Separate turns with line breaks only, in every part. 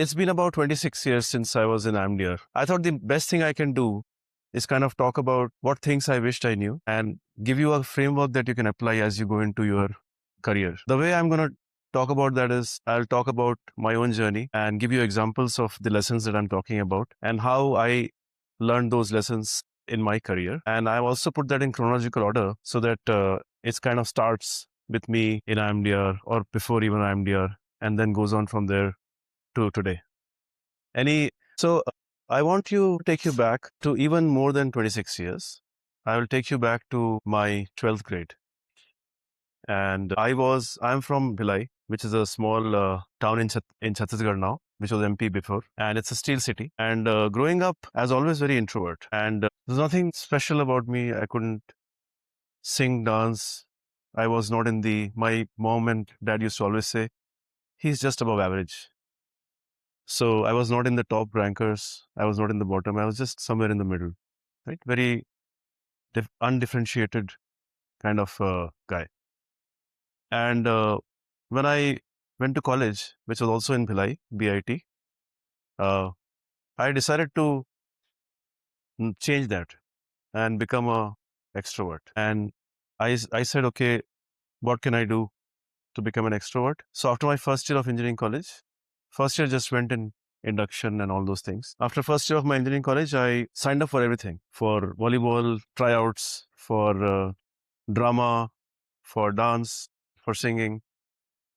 It's been about 26 years since I was in IMDR. I thought the best thing I can do is kind of talk about what things I wished I knew and give you a framework that you can apply as you go into your career. The way I'm going to talk about that is I'll talk about my own journey and give you examples of the lessons that I'm talking about and how I learned those lessons in my career. And I've also put that in chronological order so that it kind of starts with me in IMDR or before even IMDR and then goes on from there to today. So I want to take you back to even more than 26 years. I will take you back to my 12th grade. And I'm from Bhilai, which is a small town in Chhattisgarh now, which was MP before. And it's a steel city. And growing up, I was always very introvert. And there's nothing special about me. I couldn't sing, dance. I was not my mom and dad used to always say, he's just above average. So I was not in the top rankers. I was not in the bottom. I was just somewhere in the middle, right? Very undifferentiated kind of guy. And when I went to college, which was also in Bhilai, BIT, I decided to change that and become a extrovert. And I said, okay, what can I do to become an extrovert? So after my first year of engineering college, first year just went in induction and all those things. After first year of my engineering college, I signed up for everything, for volleyball, tryouts, for drama, for dance, for singing.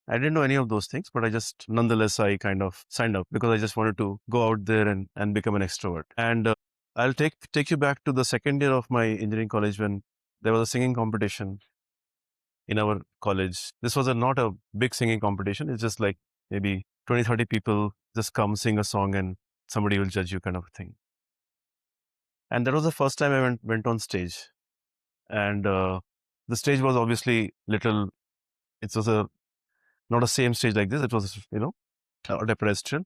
I didn't know any of those things, but nonetheless, I kind of signed up because I just wanted to go out there and become an extrovert. And I'll take you back to the second year of my engineering college when there was a singing competition in our college. This was not a big singing competition. It's just like maybe 20, 30 people just come sing a song and somebody will judge you kind of thing. And that was the first time I went on stage. And the stage was obviously it was not a same stage like this. It was, a pedestrian.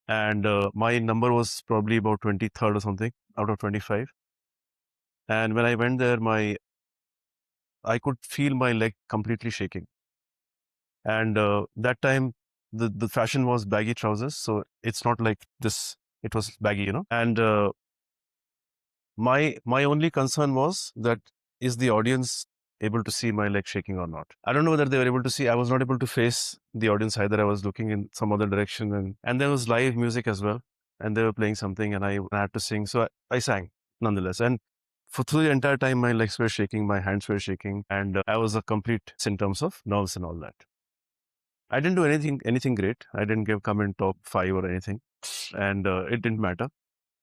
And my number was probably about 23rd or something out of 25. And when I went there, I could feel my leg completely shaking. And that time, the fashion was baggy trousers. So it's not like this, it was baggy, And my only concern was that is the audience able to see my leg shaking or not? I don't know whether they were able to see. I was not able to face the audience either. I was looking in some other direction, and there was live music as well, and they were playing something, and I had to sing. So I sang nonetheless, and through the entire time, my legs were shaking, my hands were shaking, and I was a complete in terms of nerves and all that. I didn't do anything great. I didn't come in top 5 or anything, and it didn't matter.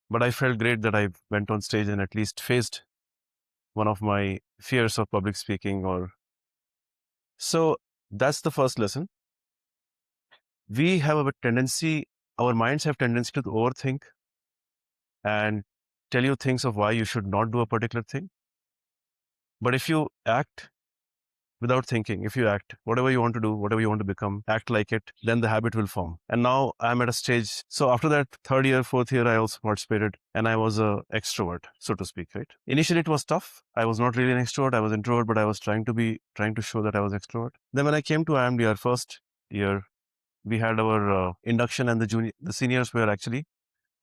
But I felt great that I went on stage and at least faced one of my fears of public speaking. So that's the first lesson. We have our minds have tendency to overthink and tell you things of why you should not do a particular thing. But if you act without thinking, if you act, whatever you want to do, whatever you want to become, act like it, then the habit will form. And now I'm at a stage. So after that, third year, fourth year, I also participated and I was an extrovert, so to speak, right? Initially, it was tough. I was not really an extrovert. I was introvert, but I was trying to show that I was extrovert. Then when I came to IMDR first year, we had our induction and the seniors were actually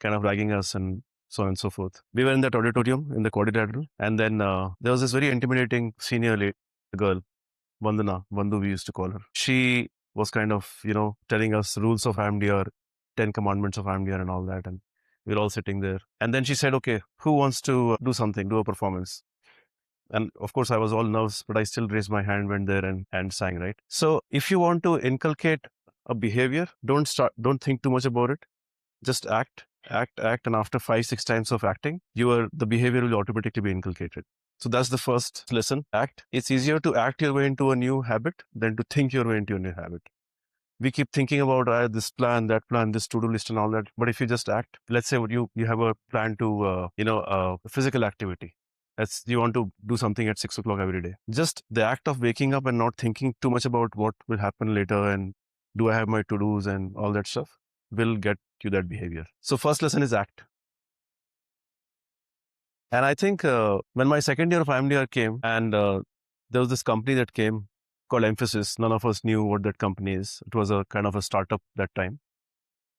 kind of ragging us and so on and so forth. We were in that auditorium in the quadrilateral. And then there was this very intimidating senior girl, Vandu, we used to call her. She was kind of, telling us rules of IMDR, 10 commandments of IMDR and all that. And we were all sitting there. And then she said, okay, who wants to do a performance? And of course, I was all nervous, but I still raised my hand, went there and sang, right? So if you want to inculcate a behavior, don't think too much about it. Just act. And after 5, 6 times of acting, the behavior will automatically be inculcated. So that's the first lesson. Act. It's easier to act your way into a new habit than to think your way into a new habit. We keep thinking about this plan, that plan, this to-do list and all that. But if you just act, let's say you have a plan to, physical activity. You want to do something at 6 o'clock every day. Just the act of waking up and not thinking too much about what will happen later and do I have my to-dos and all that stuff will get you that behavior. So first lesson is act. And I think when my second year of IMDR came and there was this company that came called Emphasis. None of us knew what that company is. It was a kind of a startup that time.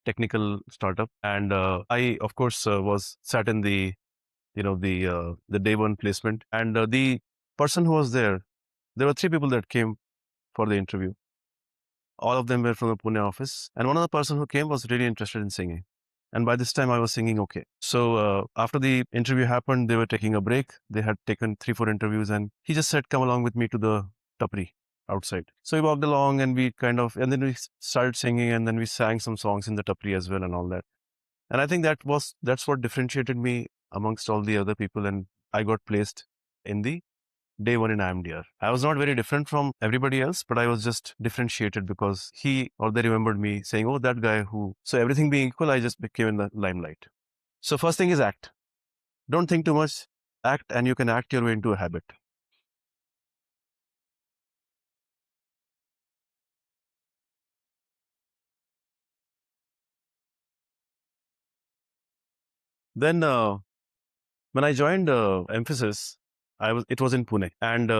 technical startup. And I, of course, was sat in the day one placement. And the person who was there were three people that came for the interview. All of them were from the Pune office. And one of the person who came was really interested in singing. And by this time, I was singing okay. So after the interview happened, they were taking a break. They had taken 3, 4 interviews, and he just said, "Come along with me to the tapri outside." So we walked along, and and then we started singing, and then we sang some songs in the tapri as well, and all that. And I think that's what differentiated me amongst all the other people, and I got placed in the day one in IMDR. I was not very different from everybody else, but I was just differentiated because he or they remembered me saying, "Oh, that guy who." So everything being equal, I just became in the limelight. So first thing is act. Don't think too much. Act, and you can act your way into a habit. Then when I joined Emphasis, it was in Pune, and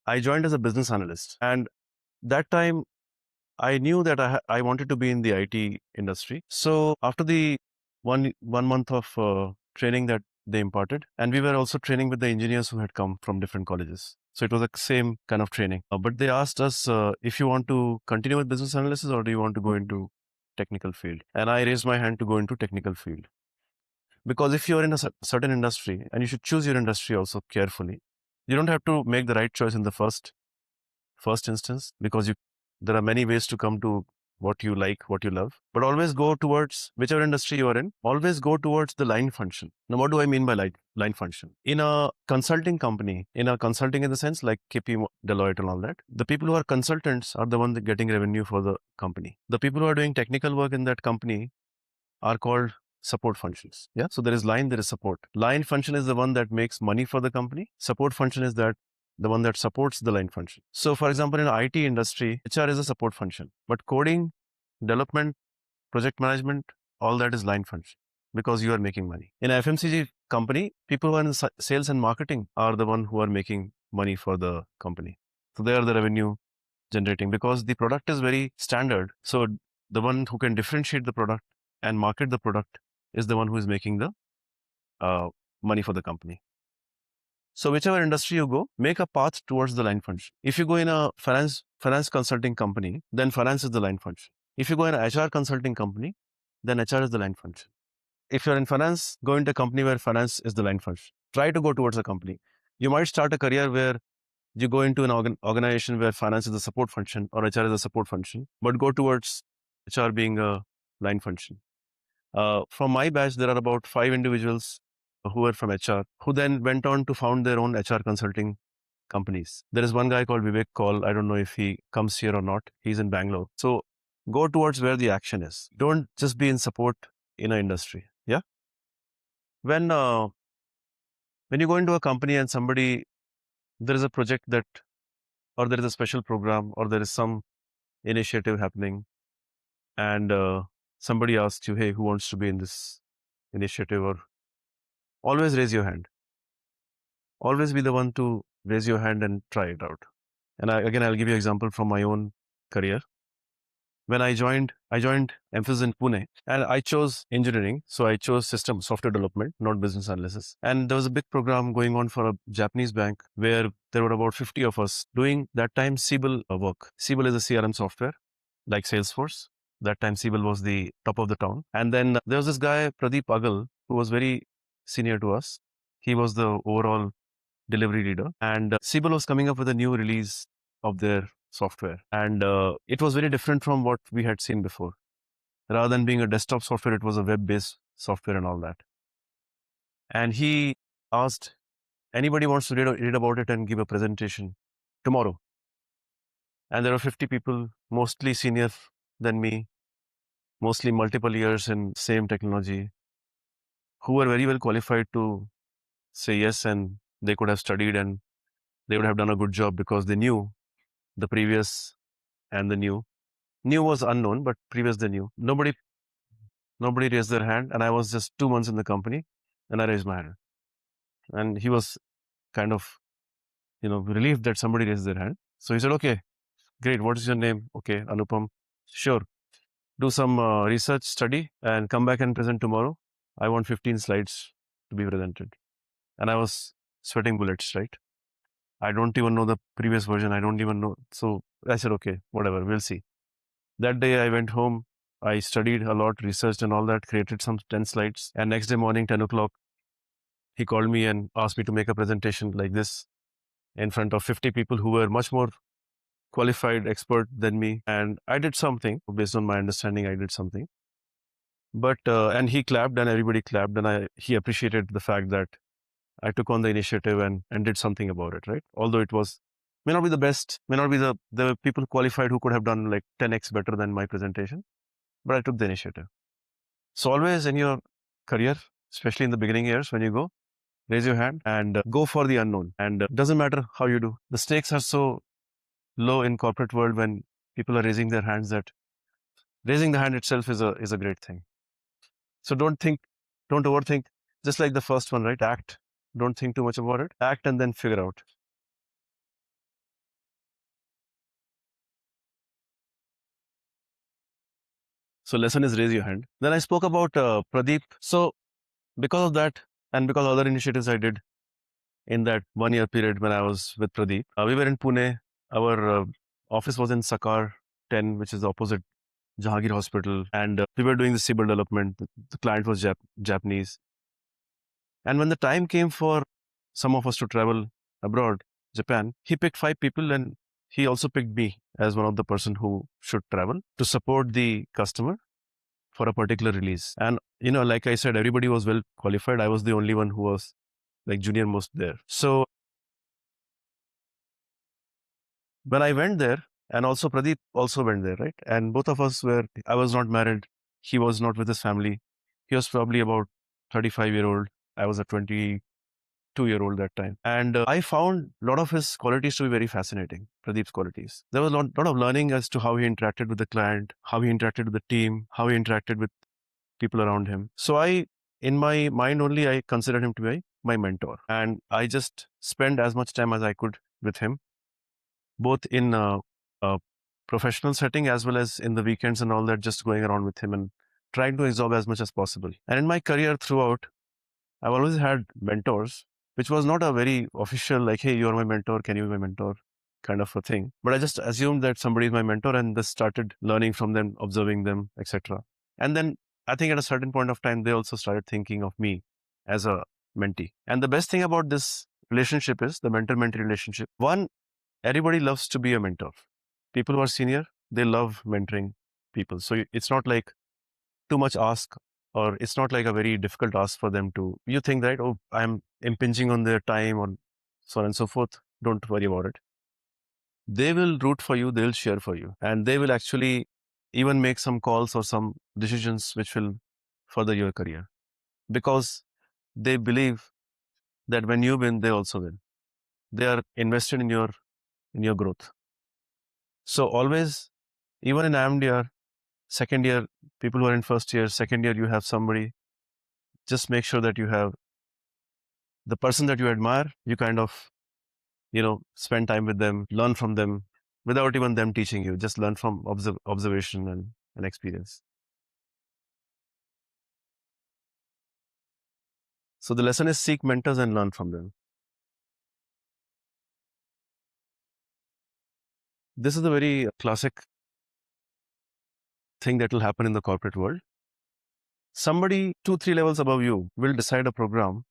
I joined as a business analyst. And that time I knew that I wanted to be in the IT industry. So after the one month of training that they imparted, and we were also training with the engineers who had come from different colleges. So it was the same kind of training. But they asked us if you want to continue with business analysis or do you want to go into technical field. And I raised my hand to go into technical field, because if you're in a certain industry, and you should choose your industry also carefully. You don't have to make the right choice in the first instance, because you there are many ways to come to what you like, what you love. But always go towards whichever industry you are in. Always go towards the line function. Now, what do I mean by line function? In a consulting company, in a consulting in the sense like KP, Deloitte, and all that, the people who are consultants are the ones that getting revenue for the company. The people who are doing technical work in that company are called support functions. Yeah. So there is line, there is support. Line function is the one that makes money for the company. Support function is the one that supports the line function. So for example, in the IT industry, HR is a support function, but coding, development, project management, all that is line function, because you are making money. In a FMCG company, people who are in sales and marketing are the one who are making money for the company. So they are the revenue generating, because the product is very standard. So the one who can differentiate the product and market the product is the one who is making the uh, money for the company. So whichever industry you go, make a path towards the line function. If you go in a finance consulting company, then finance is the line function. If you go in an HR consulting company, then HR is the line function. If you're in finance, go into a company where finance is the line function. Try to go towards a company. You might start a career where you go into an organization where finance is the support function or HR is a support function, but go towards HR being a line function. From my batch, there are about 5 individuals who were from HR, who then went on to found their own HR consulting companies. There is one guy called Vivek Kaul. I don't know if he comes here or not. He's in Bangalore. So go towards where the action is. Don't just be in support in an industry. Yeah. When uh, when you go into a company and there is a project that, or there is a special program, or there is some initiative happening, and somebody asks you, "Hey, who wants to be in this initiative?" Or always raise your hand. Always be the one to raise your hand and try it out. And I'll give you an example from my own career. When I joined Emphasis in Pune, and I chose engineering. So I chose system software development, not business analysis. And there was a big program going on for a Japanese bank where there were about 50 of us doing that time Siebel work. Siebel is a CRM software like Salesforce. That time Siebel was the top of the town. And then there was this guy, Pradeep Agal, who was very senior to us. He was the overall delivery leader. And Siebel was coming up with a new release of their software. And it was very different from what we had seen before. Rather than being a desktop software, it was a web-based software and all that. And he asked, anybody wants to read about it and give a presentation tomorrow? And there were 50 people, mostly senior than me, mostly multiple years in same technology, who were very well qualified to say yes, and they could have studied and they would have done a good job because they knew the previous and the new. New was unknown, but previous the new. Nobody raised their hand, and I was just 2 months in the company, and I raised my hand. And he was kind of, relieved that somebody raised their hand. So he said, "Okay, great. What is your name?" "Okay, Anupam." "Sure. do some research study and come back and present tomorrow. I want 15 slides to be presented. And I was sweating bullets, right? I don't even know the previous version. I don't even know. So I said, okay, whatever, we'll see. That day I went home. I studied a lot, researched and all that, created some 10 slides. And next day morning, 10 o'clock, he called me and asked me to make a presentation like this in front of 50 people who were much more qualified, expert than me. And I did something based on my understanding. I did something. But, and he clapped and everybody clapped. And he appreciated the fact that I took on the initiative and did something about it, right? Although it was, may not be the best, may not be the people qualified who could have done like 10x better than my presentation, but I took the initiative. So always in your career, especially in the beginning years when you go, raise your hand and go for the unknown. And doesn't matter how you do. The stakes are so low in corporate world when people are raising their hands that raising the hand itself is a great thing. So don't overthink. Just like the first one, right? Act. Don't think too much about it. Act and then figure out. So lesson is raise your hand. Then I spoke about Pradeep. So because of that and because other initiatives I did in that 1 year period when I was with Pradeep, we were in Pune. Our office was in Sakar 10, which is opposite Jahangir Hospital. And we were doing the civil development. The client was Japanese. And when the time came for some of us to travel abroad, Japan, he picked 5 people and he also picked me as one of the person who should travel to support the customer for a particular release. And, like I said, everybody was well qualified. I was the only one who was like junior most there. So when I went there, and also Pradeep also went there, right? And both of us I was not married. He was not with his family. He was probably about 35-year-old. I was a 22-year-old that time. And I found a lot of his qualities to be very fascinating, Pradeep's qualities. There was a lot of learning as to how he interacted with the client, how he interacted with the team, how he interacted with people around him. So in my mind only, I considered him to be my mentor. And I just spent as much time as I could with him, both in a professional setting as well as in the weekends and all that, just going around with him and trying to absorb as much as possible. And in my career throughout, I've always had mentors, which was not a very official, like, hey, you're my mentor, can you be my mentor kind of a thing. But I just assumed that somebody is my mentor and just started learning from them, observing them, etc. And then I think at a certain point of time, they also started thinking of me as a mentee. And the best thing about this relationship is the mentor-mentee relationship. One, everybody loves to be a mentor. People who are senior, they love mentoring people. So it's not like too much ask, or it's not like a very difficult ask for them to, you think that, oh, I'm impinging on their time or so on and so forth. Don't worry about it. They will root for you, they'll cheer for you, and they will actually even make some calls or some decisions which will further your career, because they believe that when you win, they also win. They are invested in your growth. So always, even in IMDR, second year, people who are in first year, second year, you have somebody, just make sure that you have the person that you admire, you kind of, spend time with them, learn from them without even them teaching you, just learn from observation and experience. So the lesson is seek mentors and learn from them. This is a very classic thing that will happen in the corporate world. Somebody 2-3 levels above you will decide a program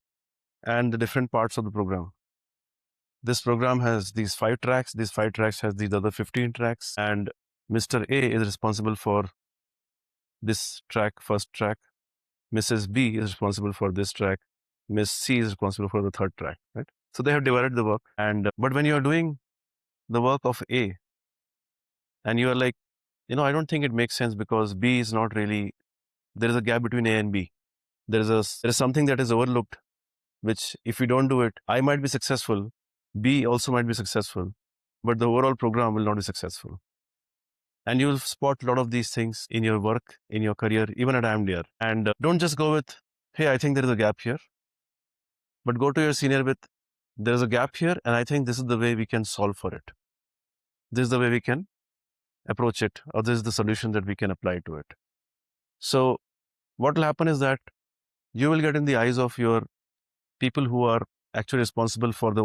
and the different parts of the program. This program has these 5 tracks. These 5 tracks has these other 15 tracks. And Mr. A is responsible for this track, first track. Mrs. B is responsible for this track. Miss C is responsible for the third track, right? So they have divided the work. And but when you are doing the work of A, and you are like, I don't think it makes sense because B is not really, there is a gap between A and B. There is something that is overlooked, which if you don't do it, I might be successful, B also might be successful, but the overall program will not be successful. And you'll spot a lot of these things in your work, in your career, even at IMDR. And don't just go with, hey, I think there is a gap here, but go to your senior with, there is a gap here, and I think this is the way we can solve for it. This is the way we can approach it, or this is the solution that we can apply to it. So what will happen is that you will get in the eyes of your people who are actually responsible for the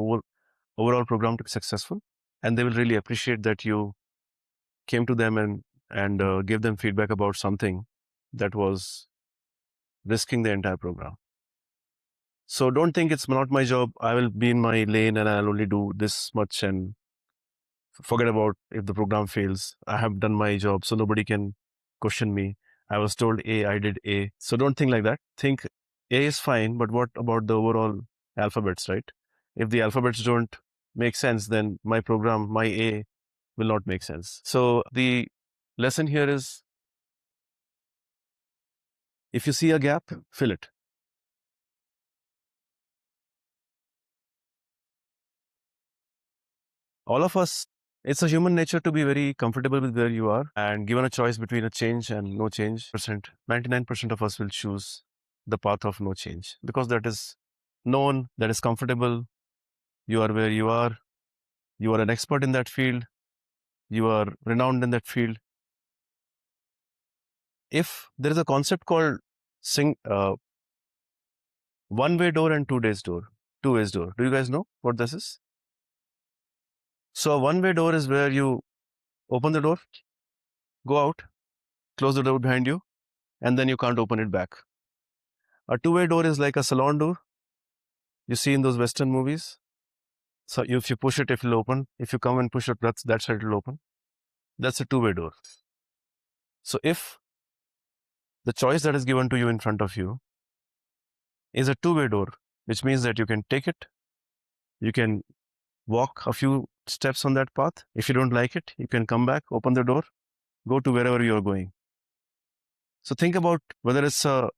overall program to be successful, and they will really appreciate that you came to them and gave them feedback about something that was risking the entire program. So don't think it's not my job. I will be in my lane and I'll only do this much and forget about if the program fails. I have done my job, so nobody can question me. I was told A, I did A. So don't think like that. Think A is fine, but what about the overall alphabets, right? If the alphabets don't make sense, then my program, my A will not make sense. So the lesson here is, if you see a gap, fill it. All of us, it's a human nature to be very comfortable with where you are, and given a choice between a change and no change, 99% of us will choose the path of no change, because that is known, that is comfortable. You are where you are an expert in that field, you are renowned in that field. If there is a concept called one-way door and two-ways door. Do you guys know what this is? So a one-way door is where you open the door, go out, close the door behind you, and then you can't open it back. A two-way door is like a salon door you see in those Western movies. So if you push it, it will open. If you come and push it, that side will open. That's a two-way door. So if the choice that is given to you in front of you is a two-way door, which means that you can take it, you can walk a few steps on that path. If you don't like it, you can come back, open the door, go to wherever you're going. So think about whether it's a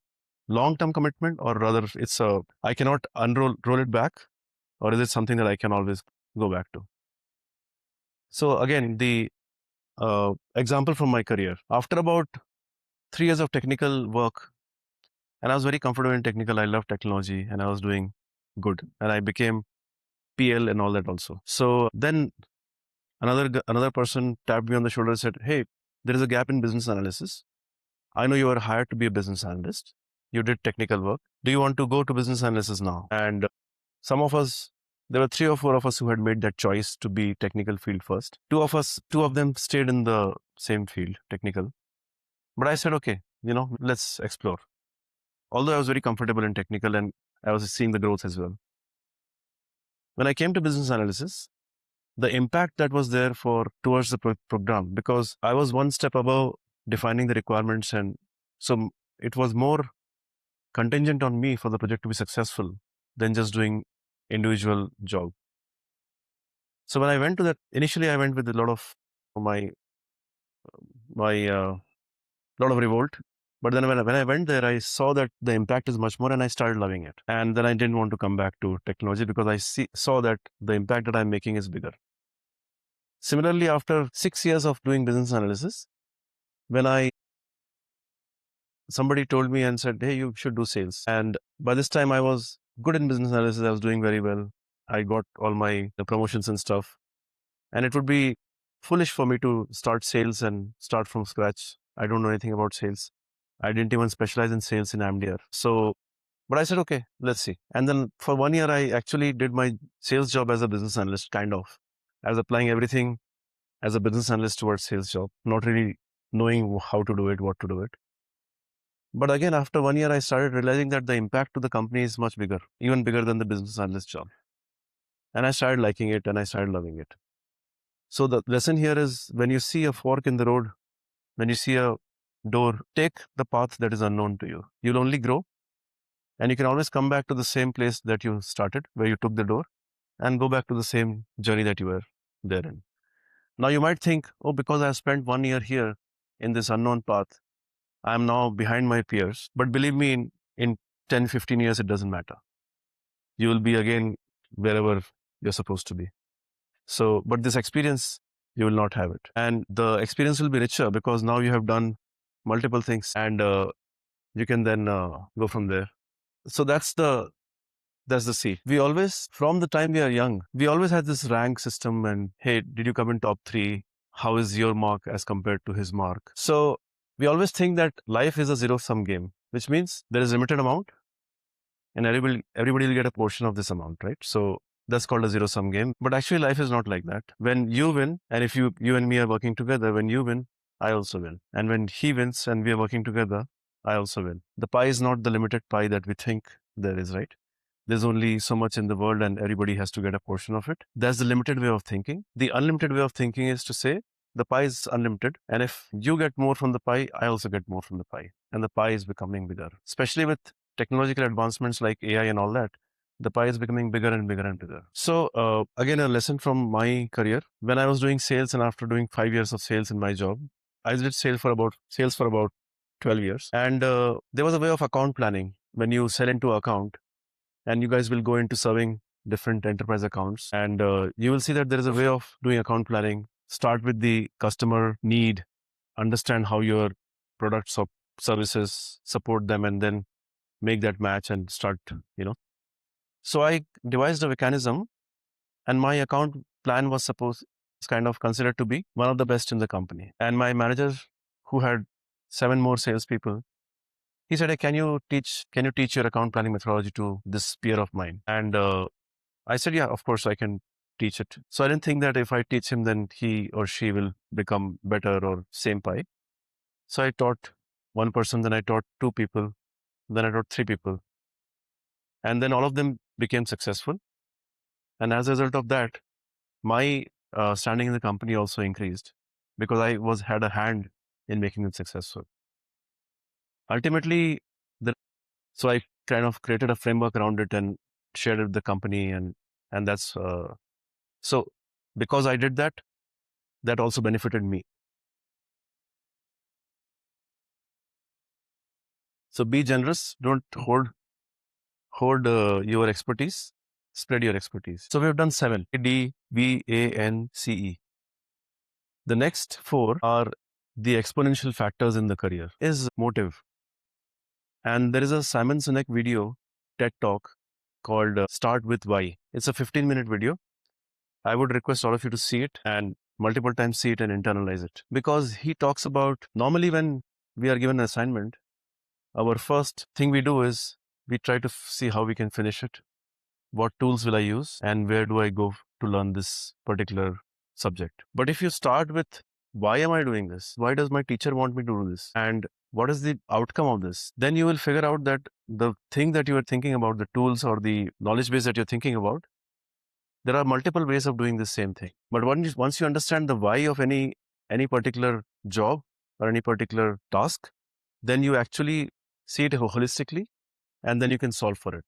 long-term commitment, or rather I cannot roll it back, or is it something that I can always go back to? So again, the example from my career, after about 3 years of technical work, and I was very comfortable in technical, I love technology and I was doing good, and I became PL and all that also. So then another person tapped me on the shoulder and said, hey, there is a gap in business analysis. I know you were hired to be a business analyst. You did technical work. Do you want to go to business analysis now? And some of us, there were 3 or 4 of us who had made that choice to be technical field first. Two of them stayed in the same field, technical. But I said, okay, let's explore. Although I was very comfortable in technical and I was seeing the growth as well. When I came to business analysis, the impact that was there towards the program, because I was one step above defining the requirements, and so it was more contingent on me for the project to be successful than just doing individual job. So when I went to that, initially I went with a lot of my lot of revolt, but then when I went there, I saw that the impact is much more, and I started loving it. And then I didn't want to come back to technology because I saw that the impact that I'm making is bigger. Similarly, after 6 years of doing business analysis, when somebody told me and said, hey, you should do sales. And by this time I was good in business analysis. I was doing very well. I got all my promotions and stuff. And it would be foolish for me to start sales and start from scratch. I don't know anything about sales. I didn't even specialize in sales in IMDR. So, but I said, okay, let's see. And then for 1 year, I actually did my sales job as a business analyst, kind of. I was applying everything as a business analyst towards sales job, not really knowing how to do it, what to do it. But again, after 1 year, I started realizing that the impact to the company is much bigger, even bigger than the business analyst job. And I started liking it and I started loving it. So the lesson here is, when you see a fork in the road, when you see a door, take the path that is unknown to you. You'll only grow, and you can always come back to the same place that you started, where you took the door, and go back to the same journey that you were there in. Now you might think, oh, because I spent 1 year here in this unknown path, I'm now behind my peers. But believe me, in 10, 15 years, it doesn't matter. You will be again wherever you're supposed to be. So, but this experience, you will not have it. And the experience will be richer because now you have done multiple things, and you can then go from there. So that's the C. We always, from the time we are young, we always had this rank system, and hey, did you come in top 3? how is your mark as compared to his mark. So we always think that life is a zero sum game, which means there is a limited amount and everybody will get a portion of this amount, right? So that's called a zero sum game. But actually, life is not like that. When you win, and if you and me are working together, when you win, I also win. And when he wins and we are working together, I also win. The pie is not the limited pie that we think there is, right? There's only so much in the world and everybody has to get a portion of it. That's the limited way of thinking. The unlimited way of thinking is to say the pie is unlimited. And if you get more from the pie, I also get more from the pie. And the pie is becoming bigger, especially with technological advancements like AI and all that. The pie is becoming bigger and bigger and bigger. So, again, a lesson from my career. When I was doing sales and after doing 5 years of sales in my job, I did sales for about 12 years. And there was a way of account planning. When you sell into account, and you guys will go into serving different enterprise accounts, and you will see that there is a way of doing account planning. Start with the customer need, understand how your products or services support them, and then make that match and start, so I devised a mechanism, and my account plan was kind of considered to be one of the best in the company. And my manager, who had 7 more salespeople, he said, hey, can you teach your account planning methodology to this peer of mine? And I said, yeah, of course I can teach it. So I didn't think that if I teach him, then he or she will become better or same pie. So I taught one person, then I taught 2 people, then I taught 3 people. And then all of them became successful. And as a result of that, my standing in the company also increased because I had a hand in making them successful. Ultimately, so I kind of created a framework around it and shared it with the company, and that's so because I did that, that also benefited me. So be generous. Don't hoard your expertise. Spread your expertise. So we have done 7. DVANCE. The next 4 are the exponential factors in the career. Is motive. And there is a Simon Sinek video, TED Talk, called Start With Why. It's a 15-minute video. I would request all of you to see it and multiple times see it and internalize it. Because he talks about, normally when we are given an assignment, our first thing we do is we try to see how we can finish it. What tools will I use and where do I go to learn this particular subject? But if you start with, why am I doing this? Why does my teacher want me to do this? And what is the outcome of this? Then you will figure out that the thing that you are thinking about, the tools or the knowledge base that you're thinking about, there are multiple ways of doing the same thing. But once you understand the why of any particular job or any particular task, then you actually see it holistically and then you can solve for it.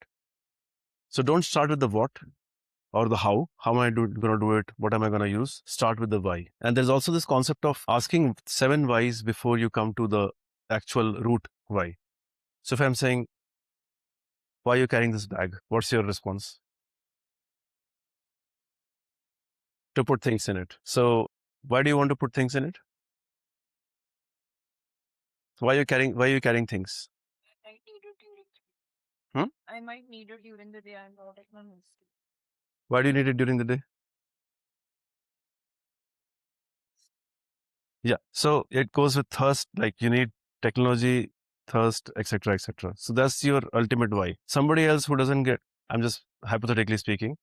So don't start with the what or the how. How am I going to do it? What am I going to use? Start with the why. And there's also this concept of asking 7 whys before you come to the actual root why. So if I'm saying, why are you carrying this bag? What's your response? To put things in it. So why do you want to put things in it? Why are you carrying things? I might need it during the day. I'm not at my mistake. Why do you need it during the day? Yeah. So it goes with thirst, like you need technology, thirst, etc., etc. So that's your ultimate why. Somebody else who doesn't get, I'm just hypothetically speaking,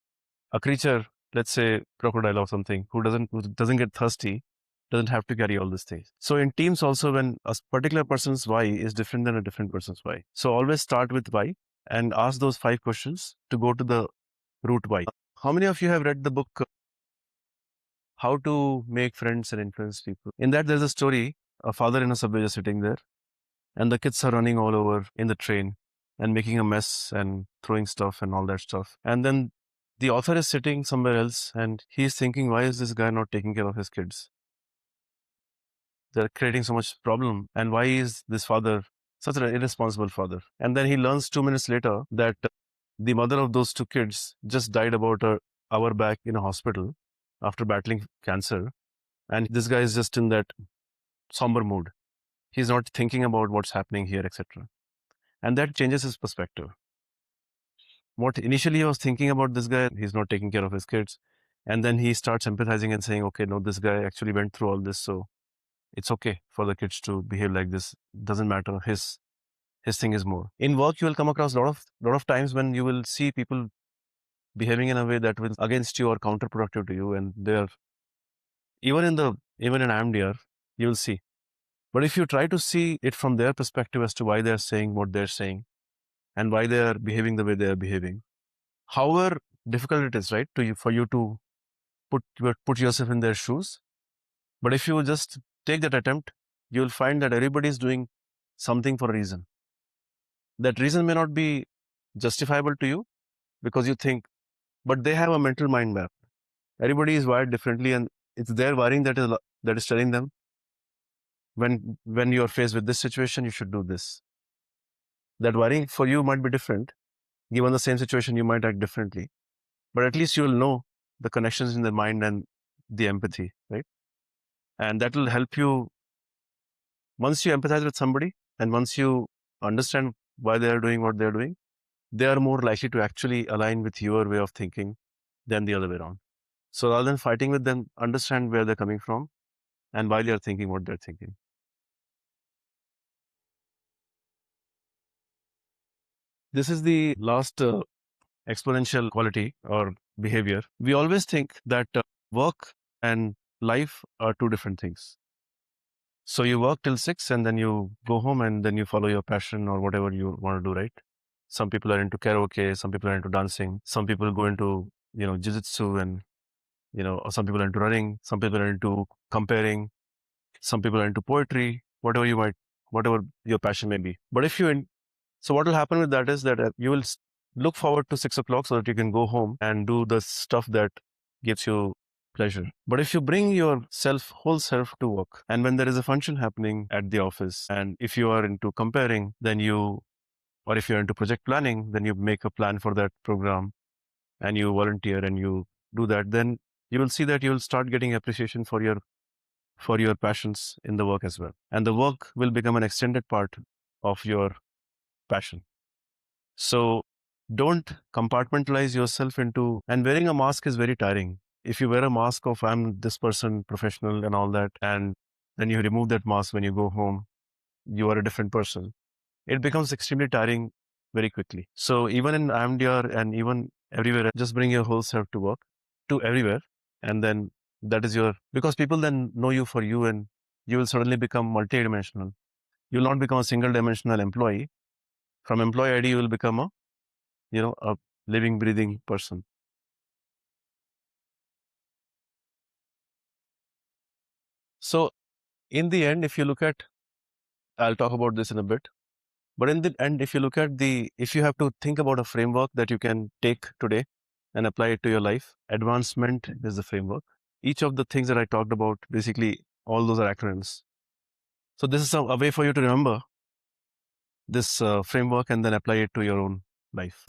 a creature, let's say crocodile or something, who doesn't get thirsty, doesn't have to carry all these things. So in teams also, when a particular person's why is different than a different person's why. So always start with why and ask those 5 questions to go to the root why. How many of you have read the book How to Make Friends and Influence People? In that, there's a story, a father in a subway is sitting there, and the kids are running all over in the train and making a mess and throwing stuff and all that stuff. And then the author is sitting somewhere else and he's thinking, why is this guy not taking care of his kids? They're creating so much problem. And why is this father such an irresponsible father? And then he learns 2 minutes later that the mother of those 2 kids just died about an hour back in a hospital after battling cancer. And this guy is just in that somber mood. He's not thinking about what's happening here, etc. And that changes his perspective. What initially he was thinking about this guy, he's not taking care of his kids. And then he starts empathizing and saying, okay, no, this guy actually went through all this. So it's okay for the kids to behave like this. Doesn't matter. His thing is more. In work, you will come across lot of times when you will see people behaving in a way that will against you or counterproductive to you. And they're even in IMDR, you will see. But if you try to see it from their perspective as to why they're saying what they're saying and why they are behaving the way they are behaving, however difficult it is, right, for you to put yourself in their shoes. But if you just take that attempt, you'll find that everybody is doing something for a reason. That reason may not be justifiable to you because you think, but they have a mental mind map. Everybody is wired differently, and it's their wiring that is telling them when you are faced with this situation, you should do this. That wiring for you might be different. Given the same situation, you might act differently, but at least you will know the connections in the mind and the empathy, right? And that will help you once you empathize with somebody and once you understand why they are doing what they are doing, they are more likely to actually align with your way of thinking than the other way around. So rather than fighting with them, understand where they're coming from and why they're thinking what they're thinking. This is the last exponential quality or behavior. We always think that work and life are two different things. So you work till 6 and then you go home and then you follow your passion or whatever you want to do, right? Some people are into karaoke, some people are into dancing, some people go into, jiu-jitsu and, or some people are into running, some people are into comparing, some people are into poetry, whatever your passion may be. But so what will happen with that is that you will look forward to 6 o'clock so that you can go home and do the stuff that gives you pleasure. But if you bring your whole self to work, and when there is a function happening at the office, and if you are into comparing, or if you're into project planning, then you make a plan for that program and you volunteer and you do that, then you will see that you will start getting appreciation for your passions in the work as well. And the work will become an extended part of your passion. So don't compartmentalize yourself and wearing a mask is very tiring. If you wear a mask of I'm this person, professional and all that, and then you remove that mask when you go home, you are a different person. It becomes extremely tiring very quickly. So even in IMDR and even everywhere, just bring your whole self to work, to everywhere. And then because people then know you for you and you will suddenly become multidimensional. You will not become a single dimensional employee. From employee ID, you will become a living, breathing person. So in the end, I'll talk about this in a bit, but in the end, if you have to think about a framework that you can take today and apply it to your life, advancement is the framework. Each of the things that I talked about, basically all those are acronyms. So this is a way for you to remember this framework and then apply it to your own life.